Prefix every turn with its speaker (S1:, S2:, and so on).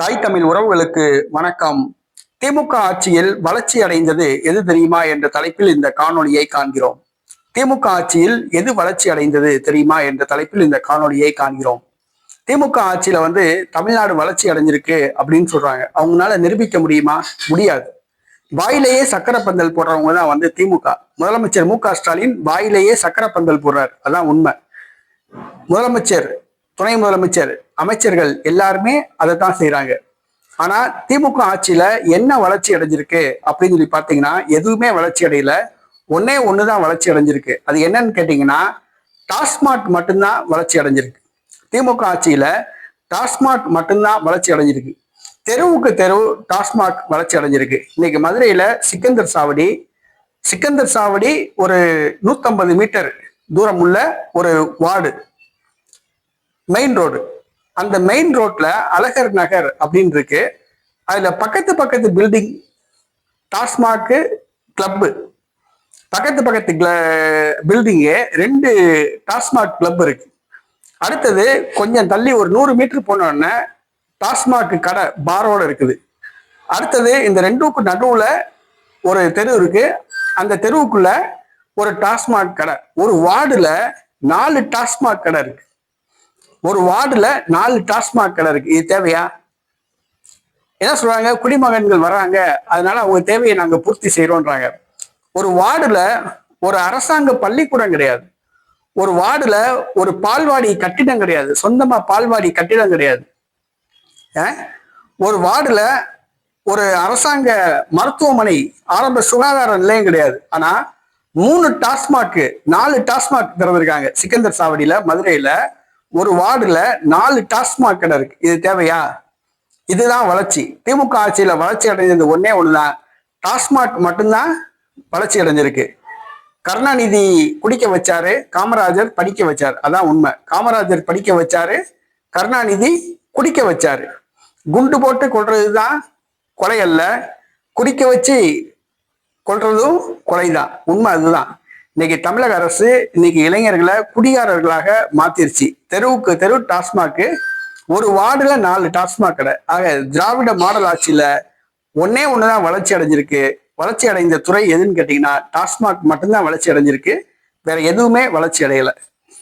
S1: தாய் தமிழ் உறவுகளுக்கு வணக்கம். திமுக ஆட்சியில் வளர்ச்சி அடைந்தது எது தெரியுமா என்ற தலைப்பில் இந்த காணொளியை காண்கிறோம். திமுக ஆட்சியில் எது வளர்ச்சி அடைந்தது தெரியுமா என்ற தலைப்பில் இந்த காணொளியை காண்கிறோம். திமுக ஆட்சியில தமிழ்நாடு வளர்ச்சி அடைஞ்சிருக்கு அப்படின்னு சொல்றாங்க. அவங்களால நிரூபிக்க முடியுமா? முடியாது. வாயிலேயே சக்கரை பந்தல் போடுறவங்க தான் திமுக. முதலமைச்சர் மு.க.ஸ்டாலின் வாயிலேயே சக்கரை பந்தல் போடுறார். அதான் உண்மை. முதலமைச்சர், துணை முதலமைச்சர், அமைச்சர்கள் எல்லாருமே அதை தான் செய்யறாங்க. ஆனா திமுக ஆட்சியில என்ன வளர்ச்சி அடைஞ்சிருக்கு அப்படின்னு சொல்லி பாத்தீங்கன்னா எதுவுமே வளர்ச்சி அடையல. ஒன்னே ஒண்ணுதான் வளர்ச்சி அடைஞ்சிருக்கு. அது என்னன்னு கேட்டீங்கன்னா டாஸ்மாக் மட்டும்தான் வளர்ச்சி அடைஞ்சிருக்கு. திமுக ஆட்சியில டாஸ்மாக் மட்டும்தான் வளர்ச்சி அடைஞ்சிருக்கு. தெருவுக்கு தெரு டாஸ்மாக் வளர்ச்சி அடைஞ்சிருக்கு. இன்னைக்கு மதுரையில சிக்கந்தர் சாவடி ஒரு 150 மீட்டர் தூரம் உள்ள ஒரு வார்டு, மெயின் ரோடு. அந்த மெயின் ரோட்ல அழகர் நகர் அப்படின்னு இருக்கு. அதுல பக்கத்து பில்டிங் டாஸ்மாக் கிளப்பு, பக்கத்து பில்டிங்கு 2 டாஸ்மாக் கிளப் இருக்கு. அடுத்தது கொஞ்சம் தள்ளி ஒரு 100 மீட்டர் போனோடனே டாஸ்மாக் கடை பாரோட இருக்குது. அடுத்தது இந்த 2க்கும் நடுவுல ஒரு தெரு இருக்கு. அந்த தெருவுக்குள்ள ஒரு டாஸ்மாக் கடை. ஒரு வார்டுல 4 டாஸ்மாக் கடை இருக்கு. ஒரு வார்டுல 4 டாஸ்மாக் கடை இருக்கு. இது தேவையா? என்ன சொல்றாங்க? குடிமகன்கள் வர்றாங்க, அதனால அவங்க தேவையை நாங்க பூர்த்தி செய்யறோம்ன்றாங்க. ஒரு வார்டுல ஒரு அரசாங்க பள்ளிக்கூடம் கிடையாது. ஒரு வார்டுல ஒரு பால்வாடி கட்டிடம் கிடையாது. சொந்தமா பால்வாடி கட்டிடம் கிடையாது. ஒரு வார்டுல ஒரு அரசாங்க மருத்துவமனை, ஆரம்ப சுகாதார நிலையம் கிடையாது. ஆனா 3 டாஸ்மாக், 4 டாஸ்மாக் திறந்திருக்காங்க. சிக்கந்தர் சாவடியில, மதுரையில ஒரு வார்டுல 4 டாஸ்மாக் கடை இருக்கு. இது தேவையா? இதுதான் வளர்ச்சி. திமுக ஆட்சியில வளர்ச்சி அடைஞ்சது ஒன்னே ஒண்ணுதான், டாஸ்மாக் மட்டும்தான் வளர்ச்சி அடைஞ்சிருக்கு. கருணாநிதி குடிக்க வச்சாரு, காமராஜர் படிக்க வச்சாரு. அதான் உண்மை. காமராஜர் படிக்க வச்சாரு, கருணாநிதி குடிக்க வச்சாரு. குண்டு போட்டு கொள்றதுதான் கொலை அல்ல, குடிக்க வச்சு கொள்றதும் கொலைதான். உண்மை அதுதான். இன்னைக்கு தமிழக அரசு இளைஞர்களை குடிகாரர்களாக மாத்திருச்சு. தெருவுக்கு தெரு டாஸ்மாக், ஒரு வார்டுல 4 டாஸ்மாக் கடை. ஆக திராவிட மாடல் ஆட்சியில ஒன்னே ஒண்ணுதான் வளர்ச்சி அடைஞ்சிருக்கு. வளர்ச்சி அடைந்த துறை எதுன்னு கேட்டீங்கன்னா டாஸ்மாக் மட்டும்தான் வளர்ச்சி அடைஞ்சிருக்கு. வேற எதுவுமே வளர்ச்சி அடையல.